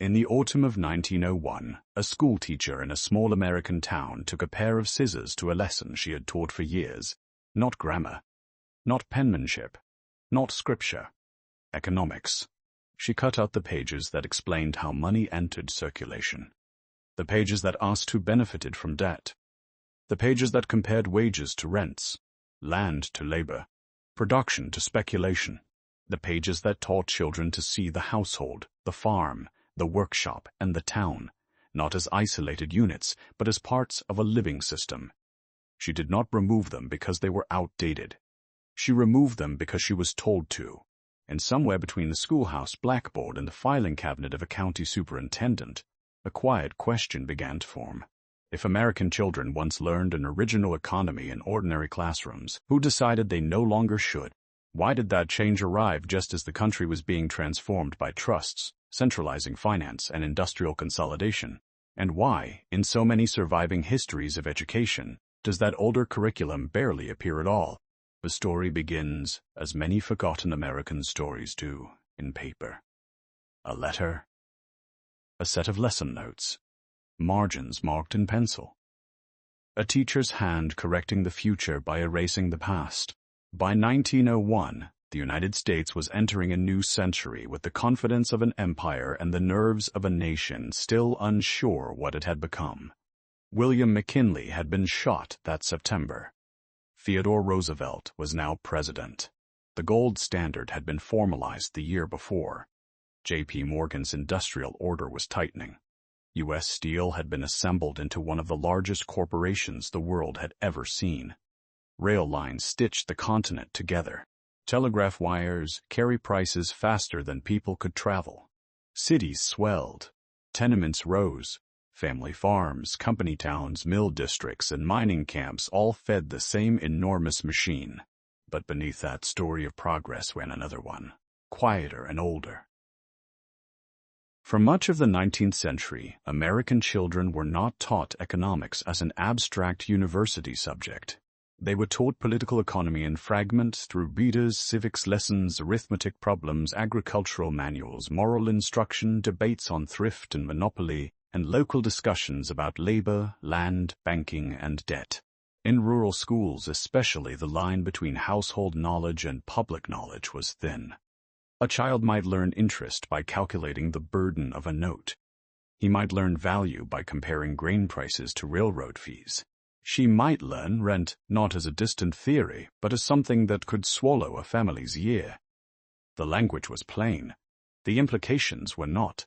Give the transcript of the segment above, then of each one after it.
In the autumn of 1901, a schoolteacher in a small American town took a pair of scissors to a lesson she had taught for years. Not grammar, not penmanship, not scripture, economics. She cut out the pages that explained how money entered circulation, the pages that asked who benefited from debt, the pages that compared wages to rents, land to labor, production to speculation, the pages that taught children to see the household, the farm, the workshop, and the town, not as isolated units, but as parts of a living system. She did not remove them because they were outdated. She removed them because she was told to, and somewhere between the schoolhouse blackboard and the filing cabinet of a county superintendent, a quiet question began to form. If American children once learned an original economy in ordinary classrooms, who decided they no longer should? Why did that change arrive just as the country was being transformed by trusts, centralizing finance, and industrial consolidation? And why, in so many surviving histories of education, does that older curriculum barely appear at all? The story begins, as many forgotten American stories do, in paper. A letter, a set of lesson notes, margins marked in pencil. A teacher's hand correcting the future by erasing the past. By 1901, the United States was entering a new century with the confidence of an empire and the nerves of a nation still unsure what it had become. William McKinley had been shot that September. Theodore Roosevelt was now president. The gold standard had been formalized the year before. J.P. Morgan's industrial order was tightening. U.S. Steel had been assembled into one of the largest corporations the world had ever seen. Rail lines stitched the continent together. Telegraph wires carry prices faster than people could travel. Cities swelled. Tenements rose. Family farms, company towns, mill districts, and mining camps all fed the same enormous machine. But beneath that story of progress ran another one, quieter and older. For much of the 19th century, American children were not taught economics as an abstract university subject. They were taught political economy in fragments through readers, civics lessons, arithmetic problems, agricultural manuals, moral instruction, debates on thrift and monopoly, and local discussions about labor, land, banking, and debt. In rural schools especially, the line between household knowledge and public knowledge was thin. A child might learn interest by calculating the burden of a note. He might learn value by comparing grain prices to railroad fees. She might learn rent not as a distant theory, but as something that could swallow a family's year. The language was plain. The implications were not.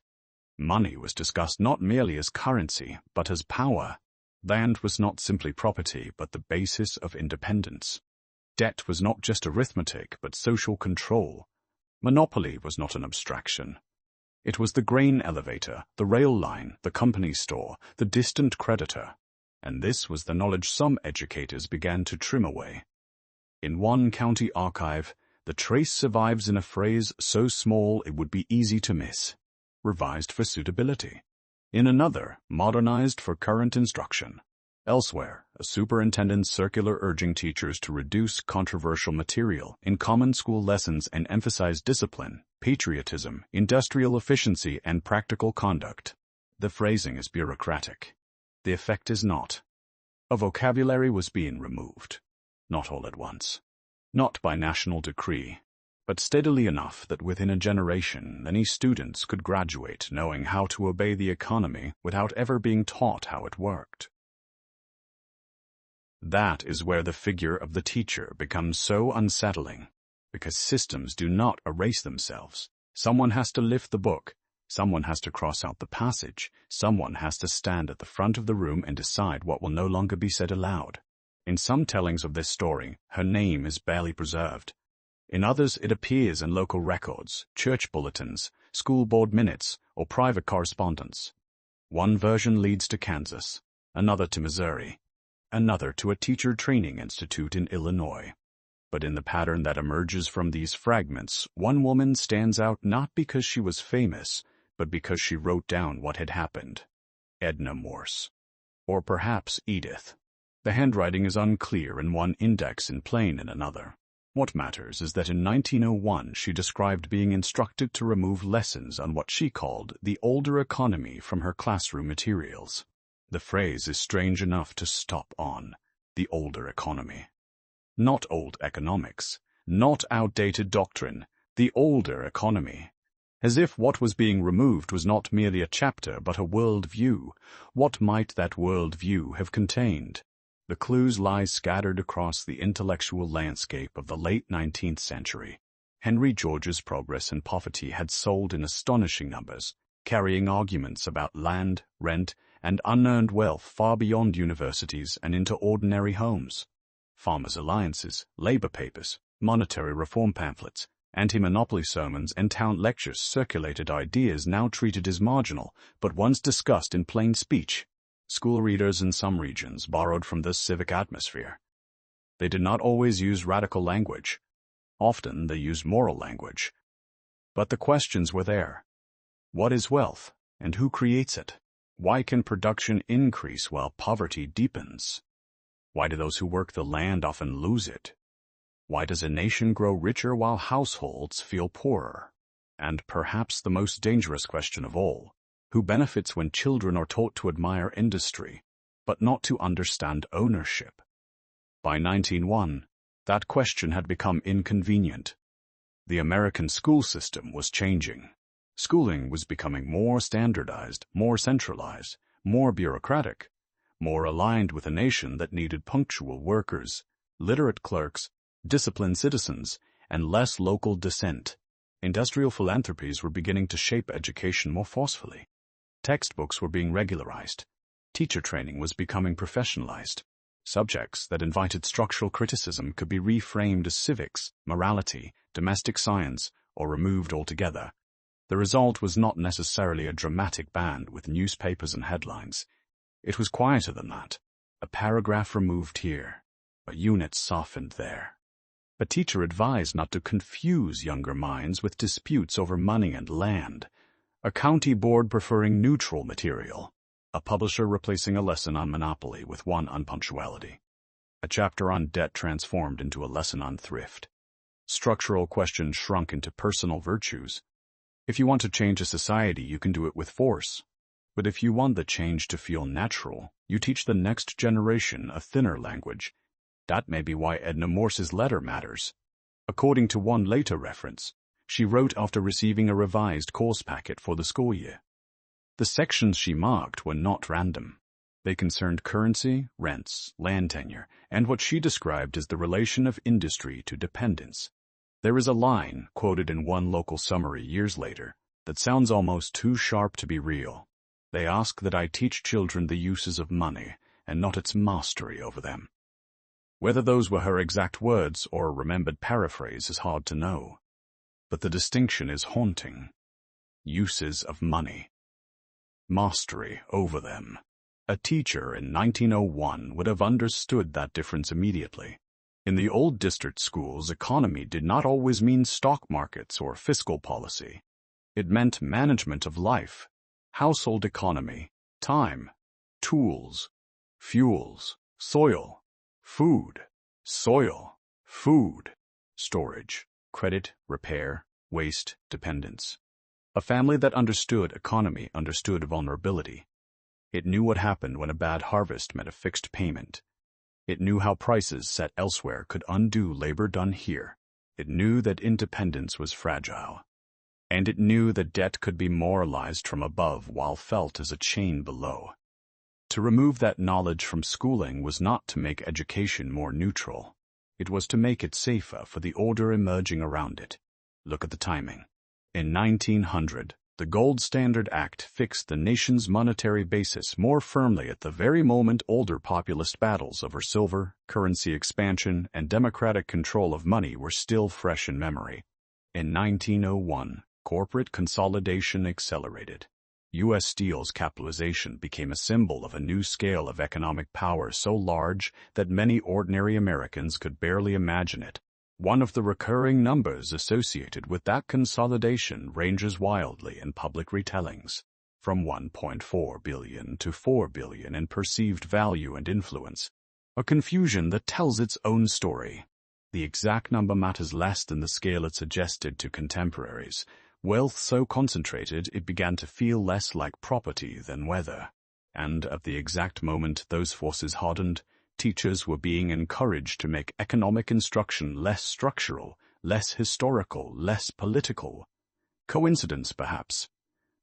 Money was discussed not merely as currency, but as power. Land was not simply property, but the basis of independence. Debt was not just arithmetic, but social control. Monopoly was not an abstraction. It was the grain elevator, the rail line, the company store, the distant creditor. And this was the knowledge some educators began to trim away. In one county archive, the trace survives in a phrase so small it would be easy to miss. Revised for suitability. In another, modernized for current instruction. Elsewhere, a superintendent's circular urging teachers to reduce controversial material in common school lessons and emphasize discipline, patriotism, industrial efficiency, and practical conduct. The phrasing is bureaucratic. The effect is not. A vocabulary was being removed. Not all at once. Not by national decree, but steadily enough that within a generation many students could graduate knowing how to obey the economy without ever being taught how it worked. That is where the figure of the teacher becomes so unsettling, because systems do not erase themselves. Someone has to lift the book. Someone has to cross out the passage. Someone has to stand at the front of the room and decide what will no longer be said aloud. In some tellings of this story, her name is barely preserved. In others, it appears in local records, church bulletins, school board minutes, or private correspondence. One version leads to Kansas, another to Missouri, another to a teacher training institute in Illinois. But in the pattern that emerges from these fragments, one woman stands out not because she was famous, but because she wrote down what had happened. Edna Morse. Or perhaps Edith. The handwriting is unclear in one index and plain in another. What matters is that in 1901 she described being instructed to remove lessons on what she called the older economy from her classroom materials. The phrase is strange enough to stop on, the older economy. Not old economics, not outdated doctrine, the older economy. As if what was being removed was not merely a chapter but a world view. What might that world view have contained? The clues lie scattered across the intellectual landscape of the late 19th century. Henry George's Progress and Poverty had sold in astonishing numbers, carrying arguments about land, rent, and unearned wealth far beyond universities and into ordinary homes. Farmers' alliances, labor papers, monetary reform pamphlets, anti-monopoly sermons, and town lectures circulated ideas now treated as marginal, but once discussed in plain speech. School readers in some regions borrowed from this civic atmosphere. They did not always use radical language. Often they used moral language. But the questions were there. What is wealth, and who creates it? Why can production increase while poverty deepens? Why do those who work the land often lose it? Why does a nation grow richer while households feel poorer? And perhaps the most dangerous question of all, who benefits when children are taught to admire industry, but not to understand ownership? By 1901, that question had become inconvenient. The American school system was changing. Schooling was becoming more standardized, more centralized, more bureaucratic, more aligned with a nation that needed punctual workers, literate clerks, disciplined citizens, and less local dissent. Industrial philanthropies were beginning to shape education more forcefully. Textbooks were being regularized. Teacher training was becoming professionalized. Subjects that invited structural criticism could be reframed as civics, morality, domestic science, or removed altogether. The result was not necessarily a dramatic band with newspapers and headlines. It was quieter than that. A paragraph removed here, a unit softened there. A teacher advised not to confuse younger minds with disputes over money and land. A county board preferring neutral material. A publisher replacing a lesson on monopoly with one on punctuality. A chapter on debt transformed into a lesson on thrift. Structural questions shrunk into personal virtues. If you want to change a society, you can do it with force. But if you want the change to feel natural, you teach the next generation a thinner language. That may be why Edna Morse's letter matters. According to one later reference, she wrote after receiving a revised course packet for the school year. The sections she marked were not random. They concerned currency, rents, land tenure, and what she described as the relation of industry to dependence. There is a line, quoted in one local summary years later, that sounds almost too sharp to be real. They ask that I teach children the uses of money, and not its mastery over them. Whether those were her exact words or a remembered paraphrase is hard to know. But the distinction is haunting. Uses of money. Mastery over them. A teacher in 1901 would have understood that difference immediately. In the old district schools, economy did not always mean stock markets or fiscal policy. It meant management of life, household economy, time, tools, fuels, soil, food, storage, credit, repair, waste, dependence. A family that understood economy understood vulnerability. It knew what happened when a bad harvest meant a fixed payment. It knew how prices set elsewhere could undo labor done here. It knew that independence was fragile. And it knew that debt could be moralized from above while felt as a chain below. To remove that knowledge from schooling was not to make education more neutral. It was to make it safer for the order emerging around it. Look at the timing. In 1900, the Gold Standard Act fixed the nation's monetary basis more firmly at the very moment older populist battles over silver, currency expansion, and democratic control of money were still fresh in memory. In 1901, corporate consolidation accelerated. U.S. Steel's capitalization became a symbol of a new scale of economic power so large that many ordinary Americans could barely imagine it. One of the recurring numbers associated with that consolidation ranges wildly in public retellings, from 1.4 billion to 4 billion in perceived value and influence, a confusion that tells its own story. The exact number matters less than the scale it suggested to contemporaries. Wealth so concentrated it began to feel less like property than weather. And at the exact moment those forces hardened, teachers were being encouraged to make economic instruction less structural, less historical, less political. Coincidence, perhaps.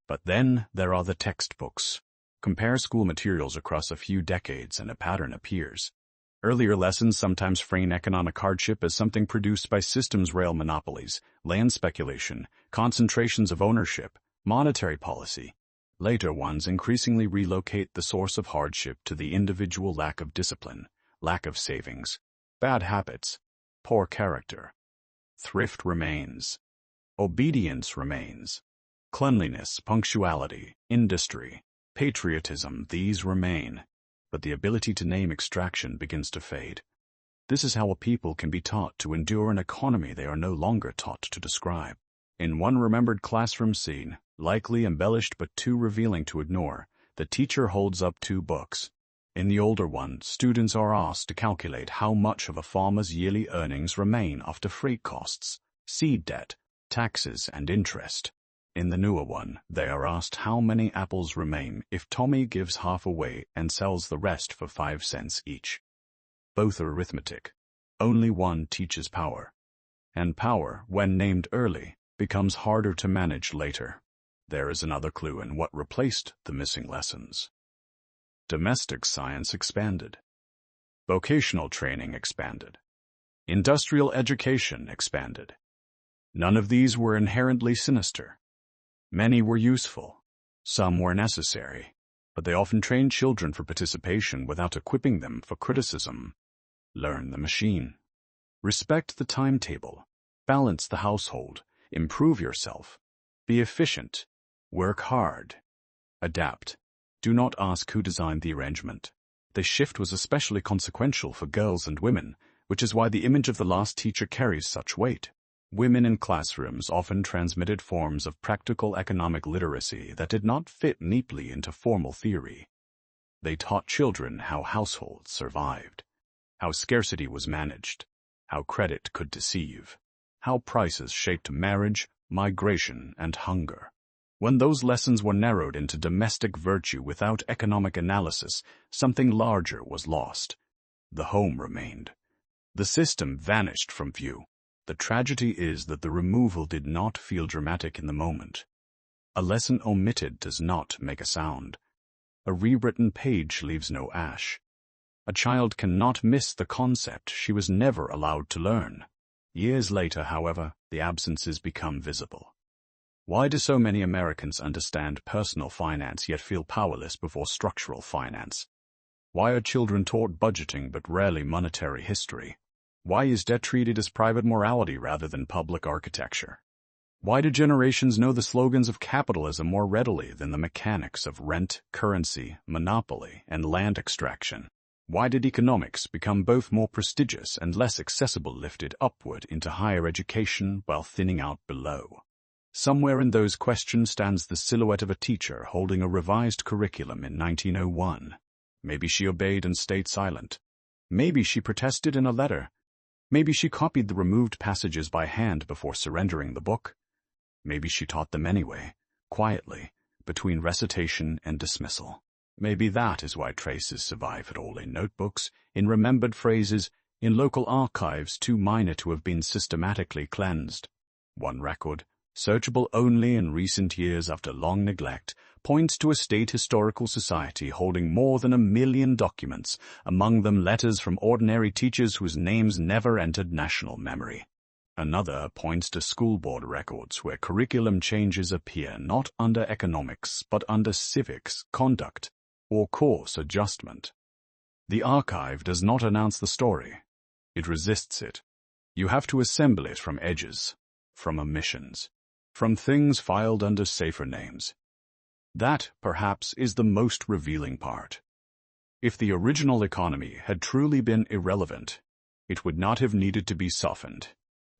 But then there are the textbooks. Compare school materials across a few decades and a pattern appears. Earlier lessons sometimes frame economic hardship as something produced by systems rail monopolies, land speculation, concentrations of ownership, monetary policy. Later ones increasingly relocate the source of hardship to the individual lack of discipline, lack of savings, bad habits, poor character. Thrift remains. Obedience remains. Cleanliness, punctuality, industry, patriotism, these remain. But the ability to name extraction begins to fade. This is how a people can be taught to endure an economy they are no longer taught to describe. In one remembered classroom scene, likely embellished but too revealing to ignore, the teacher holds up 2 books. In the older one, students are asked to calculate how much of a farmer's yearly earnings remain after freight costs, seed debt, taxes, and interest. In the newer one, they are asked how many apples remain if Tommy gives half away and sells the rest for 5 cents each. Both are arithmetic. Only one teaches power. And power, when named early, becomes harder to manage later. There is another clue in what replaced the missing lessons. Domestic science expanded. Vocational training expanded. Industrial education expanded. None of these were inherently sinister. Many were useful. Some were necessary. But they often trained children for participation without equipping them for criticism. Learn the machine. Respect the timetable. Balance the household. Improve yourself. Be efficient. Work hard. Adapt. Do not ask who designed the arrangement. This shift was especially consequential for girls and women, which is why the image of the last teacher carries such weight. Women in classrooms often transmitted forms of practical economic literacy that did not fit neatly into formal theory. They taught children how households survived, how scarcity was managed, how credit could deceive, how prices shaped marriage, migration, and hunger. When those lessons were narrowed into domestic virtue without economic analysis, something larger was lost. The home remained. The system vanished from view. The tragedy is that the removal did not feel dramatic in the moment. A lesson omitted does not make a sound. A rewritten page leaves no ash. A child cannot miss the concept she was never allowed to learn. Years later, however, the absences become visible. Why do so many Americans understand personal finance yet feel powerless before structural finance? Why are children taught budgeting but rarely monetary history? Why is debt treated as private morality rather than public architecture? Why do generations know the slogans of capitalism more readily than the mechanics of rent, currency, monopoly, and land extraction? Why did economics become both more prestigious and less accessible lifted upward into higher education while thinning out below? Somewhere in those questions stands the silhouette of a teacher holding a revised curriculum in 1901. Maybe she obeyed and stayed silent. Maybe she protested in a letter. Maybe she copied the removed passages by hand before surrendering the book. Maybe she taught them anyway, quietly, between recitation and dismissal. Maybe that is why traces survive at all in notebooks, in remembered phrases, in local archives too minor to have been systematically cleansed. One record, searchable only in recent years after long neglect, points to a state historical society holding more than 1 million documents, among them letters from ordinary teachers whose names never entered national memory. Another points to school board records where curriculum changes appear not under economics but under civics, conduct, or course adjustment. The archive does not announce the story. It resists it. You have to assemble it from edges, from omissions, from things filed under safer names. That, perhaps, is the most revealing part. If the original economy had truly been irrelevant, it would not have needed to be softened.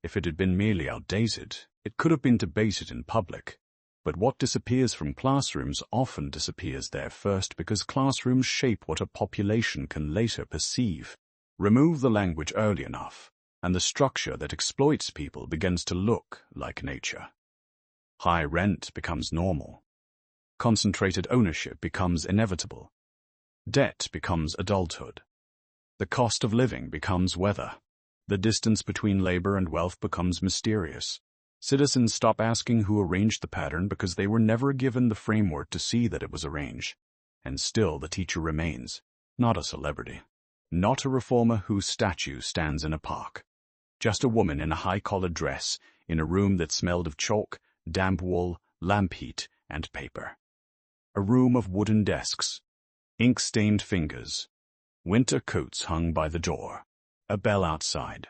If it had been merely outdated, it could have been debated in public. But what disappears from classrooms often disappears there first because classrooms shape what a population can later perceive. Remove the language early enough, and the structure that exploits people begins to look like nature. High rent becomes normal. Concentrated ownership becomes inevitable. Debt becomes adulthood. The cost of living becomes weather. The distance between labor and wealth becomes mysterious. Citizens stop asking who arranged the pattern because they were never given the framework to see that it was arranged. And still the teacher remains, not a celebrity, not a reformer whose statue stands in a park. Just a woman in a high-collared dress, in a room that smelled of chalk, damp wool, lamp heat, and paper. A room of wooden desks, ink-stained fingers, winter coats hung by the door, a bell outside,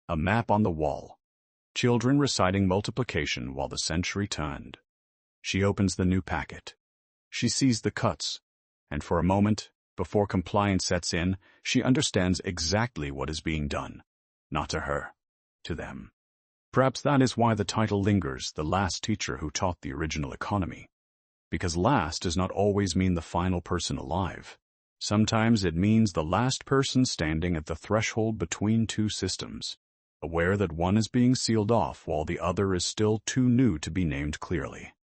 a map on the wall, children reciting multiplication while the century turned. She opens the new packet. She sees the cuts, and for a moment, before compliance sets in, she understands exactly what is being done. Not to her, to them. Perhaps that is why the title lingers, The Last Teacher Who Taught the Original Economy. Because last does not always mean the final person alive. Sometimes it means the last person standing at the threshold between two systems, aware that one is being sealed off while the other is still too new to be named clearly.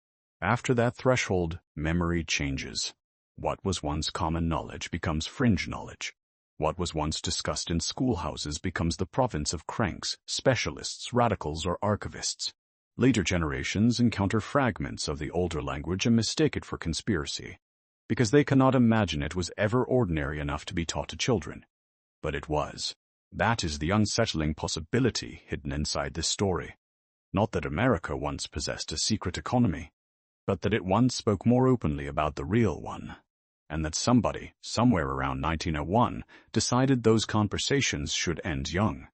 After that threshold, memory changes. What was once common knowledge becomes fringe knowledge. What was once discussed in schoolhouses becomes the province of cranks, specialists, radicals, or archivists. Later generations encounter fragments of the older language and mistake it for conspiracy, because they cannot imagine it was ever ordinary enough to be taught to children. But it was. That is the unsettling possibility hidden inside this story. Not that America once possessed a secret economy, but that it once spoke more openly about the real one, and that somebody, somewhere around 1901, decided those conversations should end young.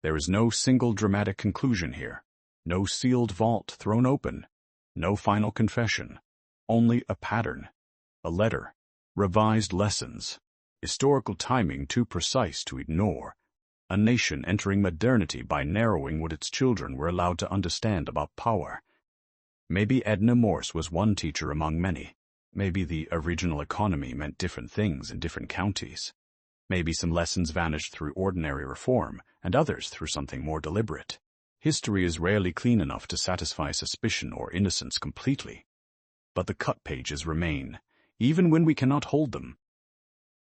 There is no single dramatic conclusion here, no sealed vault thrown open, no final confession, only a pattern, a letter, revised lessons, historical timing too precise to ignore, a nation entering modernity by narrowing what its children were allowed to understand about power. Maybe Edna Morse was one teacher among many. Maybe the original economy meant different things in different counties. Maybe some lessons vanished through ordinary reform, and others through something more deliberate. History is rarely clean enough to satisfy suspicion or innocence completely. But the cut pages remain, even when we cannot hold them.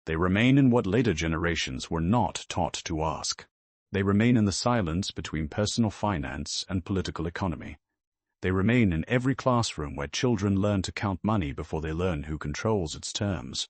They remain in what later generations were not taught to ask. They remain in the silence between personal finance and political economy. They remain in every classroom where children learn to count money before they learn who controls its terms.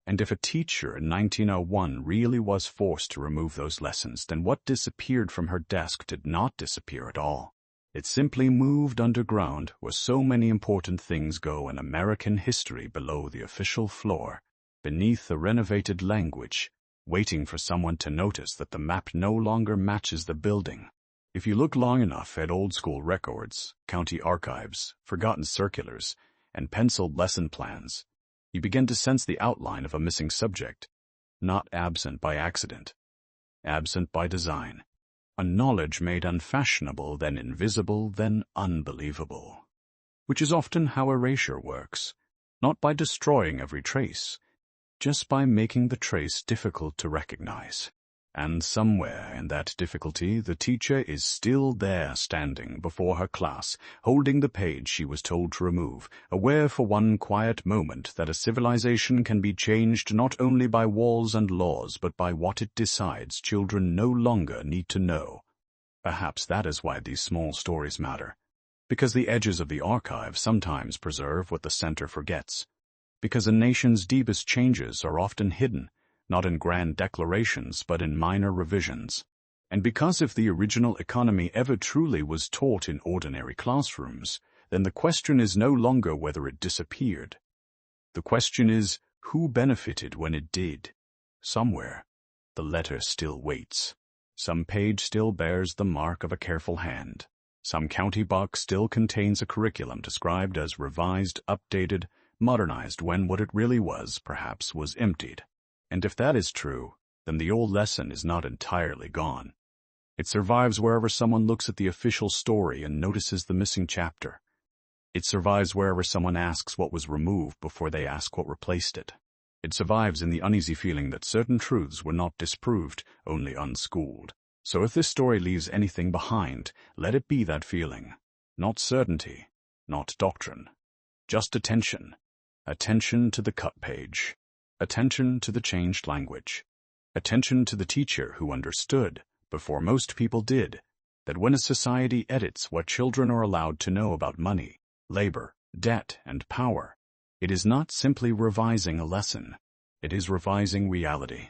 And if a teacher in 1901 really was forced to remove those lessons, then what disappeared from her desk did not disappear at all. It simply moved underground where so many important things go in American history below the official floor, beneath the renovated language, waiting for someone to notice that the map no longer matches the building. If you look long enough at old-school records, county archives, forgotten circulars, and penciled lesson plans, you begin to sense the outline of a missing subject, not absent by accident, absent by design. A knowledge made unfashionable, then invisible, then unbelievable. Which is often how erasure works, not by destroying every trace, just by making the trace difficult to recognize. And somewhere in that difficulty, the teacher is still there standing before her class, holding the page she was told to remove, aware for one quiet moment that a civilization can be changed not only by walls and laws, but by what it decides children no longer need to know. Perhaps that is why these small stories matter. Because the edges of the archive sometimes preserve what the center forgets. Because a nation's deepest changes are often hidden, not in grand declarations, but in minor revisions. And because if the original economy ever truly was taught in ordinary classrooms, then the question is no longer whether it disappeared. The question is, who benefited when it did? Somewhere, the letter still waits. Some page still bears the mark of a careful hand. Some county box still contains a curriculum described as revised, updated, modernized, when what it really was, perhaps, was emptied. And if that is true, then the old lesson is not entirely gone. It survives wherever someone looks at the official story and notices the missing chapter. It survives wherever someone asks what was removed before they ask what replaced it. It survives in the uneasy feeling that certain truths were not disproved, only unschooled. So if this story leaves anything behind, let it be that feeling. Not certainty, not doctrine. Just attention. Attention to the cut page. Attention to the changed language. Attention to the teacher who understood, before most people did, that when a society edits what children are allowed to know about money, labor, debt, and power, it is not simply revising a lesson, it is revising reality.